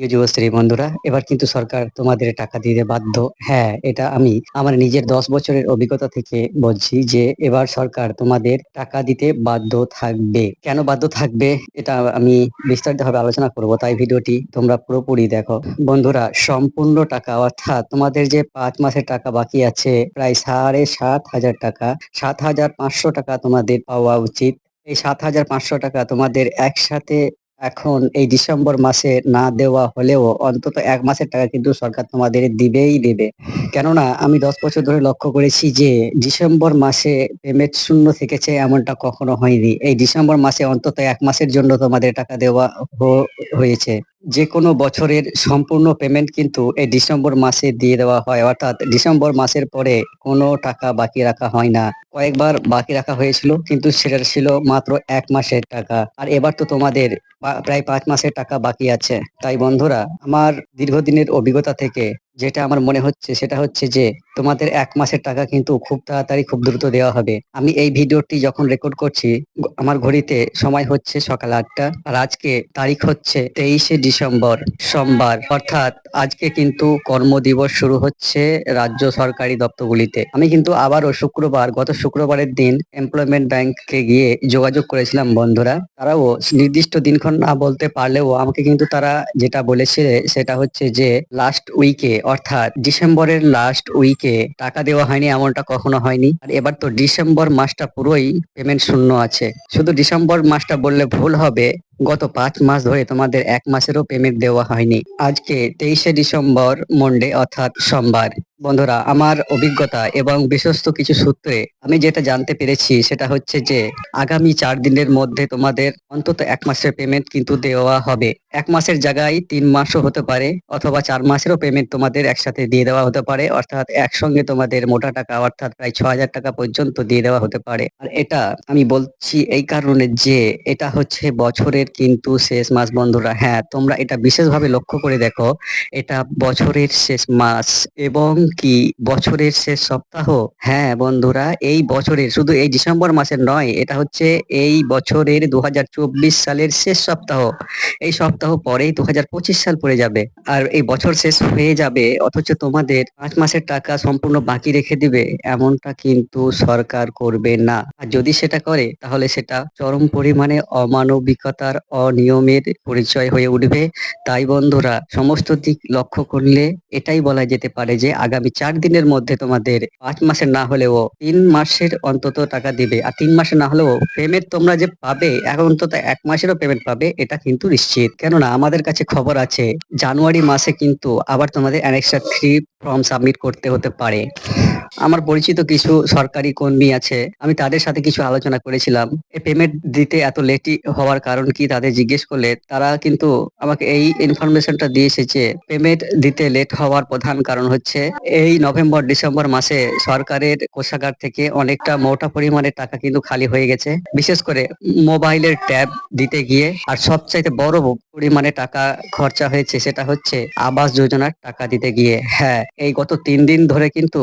প্রিয় যুবশ্রী বন্ধুরা, এবার কিন্তু সরকার তোমাদের টাকা দিতে বাধ্য। হ্যাঁ, এটা আমি আমার নিজের 10 বছরের অভিজ্ঞতা থেকে বলছি যে এবার সরকার তোমাদের টাকা দিতে বাধ্য থাকবে। কেন বাধ্য থাকবে এটা আমি বিস্তারিতভাবে আলোচনা করব, তাই ভিডিওটি তোমরা পুরোপুরি দেখো। বন্ধুরা, সম্পূর্ণ টাকা অর্থাৎ তোমাদের যে 5 মাসের টাকা বাকি আছে, প্রায় 7,500 টাকা, 7,500 টাকা তোমাদের পাওয়া উচিত। এই 7,500 টাকা তোমাদের একসাথে এখন এই ডিসেম্বর মাসে না দেওয়া হলেও অন্তত 1 মাসের টাকা কিন্তু সরকার তোমাদের দিবেই দেবে। কেননা আমি 10 বছর ধরে লক্ষ্য করেছি যে ডিসেম্বর মাসে পেমেন্ট শূন্য থেকেছে এমনটা কখনো হয়নি। এই ডিসেম্বর মাসে অন্তত 1 মাসের জন্য তোমাদের টাকা দেওয়া হয়েছে। যে কোনো বছরের সম্পূর্ণ পেমেন্ট কিন্তু এই ডিসেম্বর মাসে দিয়ে দেওয়া হয়, অর্থাৎ ডিসেম্বর মাসের পরে কোনো টাকা বাকি রাখা হয় না। কয়েকবার বাকি রাখা হয়েছিল কিন্তু সেটা ছিল মাত্র 1 মাসের টাকা, আর এবার তো তোমাদের প্রায় 5 মাসের টাকা বাকি আছে। তাই বন্ধুরা, আমার দীর্ঘদিনের অভিজ্ঞতা থেকে যেটা আমার মনে হচ্ছে সেটা হচ্ছে যে তোমাদের 1 মাসের টাকা কিন্তু খুব তাড়াতাড়ি খুব দ্রুত দেওয়া হবে। আমি এই ভিডিওটি যখন রেকর্ড করছি আমার ঘড়িতে সময় হচ্ছে সকাল 8টা, আর আজকে তারিখ হচ্ছে 23শে ডিসেম্বর, সোমবার। অর্থাৎ আজকে কিন্তু কর্মদিবস শুরু হচ্ছে রাজ্য সরকারি দপ্তরগুলিতে। আমি কিন্তু আবারও গত শুক্রবারের দিন এমপ্লয়মেন্ট ব্যাংকে গিয়ে যোগাযোগ করেছিলাম বন্ধুরা। তারাও নির্দিষ্ট দিনক্ষণ না বলতে পারলেও আমাকে কিন্তু তারা যেটা বলেছে সেটা হচ্ছে যে লাস্ট উইকে, অর্থাৎ ডিসেম্বরের লাস্ট উইকে টাকা দেওয়া হয়নি এমনটা কখনো হয়নি। আর এবার তো ডিসেম্বর মাসটা পুরোই পেমেন্ট শূন্য আছে। শুধু ডিসেম্বর মাসটা বললে ভুল হবে, গত 5 মাস ধরে তোমাদের 1 মাসেরও পেমেন্ট দেওয়া হয়নি। আজকে 23শে ডিসেম্বর, মন্ডে অর্থাৎ সোমবার। বন্ধুরা, আমার অভিজ্ঞতা এবং বিশ্বস্ত কিছু সূত্রে আমি যেটা জানতে পেরেছি সেটা হচ্ছে যে আগামী 4 দিনের মধ্যে তোমাদের অন্তত 1 মাসের পেমেন্ট কিন্তু দেওয়া হবে। 1 মাসের জায়গায় 3 মাসও হতে পারে, অথবা 4 মাসেরও পেমেন্ট তোমাদের একসাথে দিয়ে দেওয়া হতে পারে, অর্থাৎ একসঙ্গে তোমাদের মোটা টাকা অর্থাৎ প্রায় 6,000 টাকা পর্যন্ত দিয়ে দেওয়া হতে পারে। আর এটা আমি বলছি এই কারণে যে এটা হচ্ছে বছরের কিন্তু শেষ মাস বন্ধুরা। হ্যাঁ, তোমরা এটা বিশেষভাবে লক্ষ্য করে দেখো, এটা বছরের শেষ মাস এবং কি বছরের শেষ সপ্তাহ। হ্যাঁ বন্ধুরা, এই বছরের শুধু এই ডিসেম্বর মাসের নয়, এটা হচ্ছে এই বছরের 2024 সালের শেষ সপ্তাহ। এই সপ্তাহ পরেই 2025 সাল পড়ে যাবে, আর এই বছর শেষ হয়ে যাবে অথচ তোমাদের 5 মাসের টাকা সম্পূর্ণ বাকি রেখে দিবে, এমনটা কিন্তু সরকার করবে না। আর যদি সেটা করে তাহলে সেটা চরম পরিমাণে অমানবিকতার, অনিয়মের পরিচয় হয়ে উঠবে। তাই বন্ধুরা, সমস্ত দিক লক্ষ্য করলে এটাই বলা যেতে পারে যে আগামী 4 দিনের মধ্যে তোমাদের 5 মাসের না হলেও 3 মাসের অন্তত টাকা দিবে। আর 3 মাসে না হলেও পেমেন্ট তোমরা যে পাবে, এখন অন্তত 1 মাসেরও পেমেন্ট পাবে, এটা কিন্তু নিশ্চিত। কেননা আমাদের কাছে খবর আছে জানুয়ারি মাসে কিন্তু আবার তোমাদের অ্যানেক্সার 3 ফর্ম সাবমিট করতে হতে পারে। আমার পরিচিত কিছু সরকারি কর্মী আছে, আমি তাদের সাথে কিছু আলোচনা করেছিলাম। এই পেমেন্ট দিতে এত লেট হওয়ার কারণ কি তাদের জিজ্ঞেস করলে তারা কিন্তু আমাকে এই ইনফরমেশনটা দিয়েছে যে পেমেন্ট দিতে লেট হওয়ার প্রধান কারণ হচ্ছে এই নভেম্বর ডিসেম্বর মাসে সরকারের কোষাগার থেকে অনেকটা মোটা পরিমাণের টাকা কিন্তু খালি হয়ে গেছে, বিশেষ করে মোবাইলের ট্যাব দিতে গিয়ে। আর সবচাইতে বড় পরিমাণে টাকা খরচা হয়েছে সেটা হচ্ছে আবাস যোজনার টাকা দিতে গিয়ে। হ্যাঁ, এই গত 3 দিন ধরে কিন্তু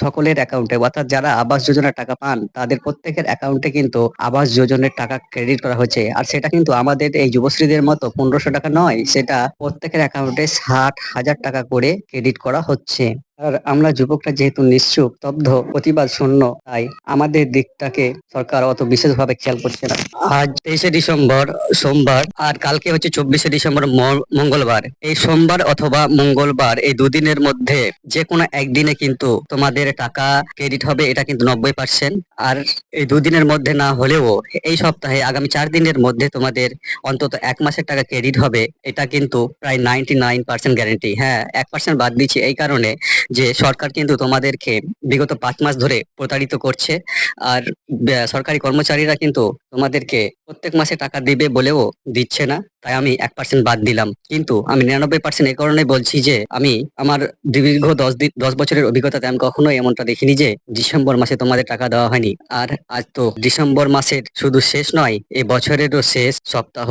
সকলের অ্যাকাউন্টে, অর্থাৎ যারা আবাস যোজনার টাকা পান তাদের প্রত্যেকের অ্যাকাউন্টে কিন্তু আবাস যোজনার টাকা ক্রেডিট করা হচ্ছে। আর সেটা কিন্তু আমাদের এই যুবশ্রীদের মতো 1500 টাকা নয়, সেটা প্রত্যেকের অ্যাকাউন্টে 60,000 টাকা করে ক্রেডিট করা হচ্ছে। আর আমরা যুবকরা যেহেতু নিশ্চুপ, স্তব্ধ, প্রতিবাদ শূন্য, তাই আমাদের দিকটাকে সরকার অত বিশেষভাবে খেয়াল করছে না। আজ 23শে ডিসেম্বর, সোমবার, আর কালকে হচ্ছে 24শে ডিসেম্বর, মঙ্গলবার। এই সোমবার অথবা মঙ্গলবার এই দুদিনের মধ্যে যে কোনো একদিনে কিন্তু তোমাদের টাকা ক্রেডিট হবে, এটা কিন্তু 90%। আর এই দুদিনের মধ্যে না হলেও এই সপ্তাহে আগামী 4 দিনের মধ্যে তোমাদের অন্তত 1 মাসের টাকা ক্রেডিট হবে, এটা কিন্তু প্রায় 99% গ্যারেন্টি। হ্যাঁ, 1% বাদ দিচ্ছি এই কারণে যে সরকার কিন্তু তোমাদেরকে বিগত 5 মাস ধরে প্রতারিত করছে। আর সরকারি কর্মচারীরা কিন্তু তোমাদেরকে প্রত্যেক মাসে টাকা দিবে বলেও দিচ্ছে না। তাই আমি 1% বাদ দিলাম, কিন্তু আমি 99% এই কারণে বলছি যে আমি আমার দীর্ঘ 10 বছরের অভিজ্ঞতাতে আমি কখনোই এমনটা দেখিনি যে ডিসেম্বর মাসে তোমাদের টাকা দেওয়া হয়নি। আর আজ তো ডিসেম্বর মাসের শুধু শেষ নয়, এ বছরেরও শেষ সপ্তাহ।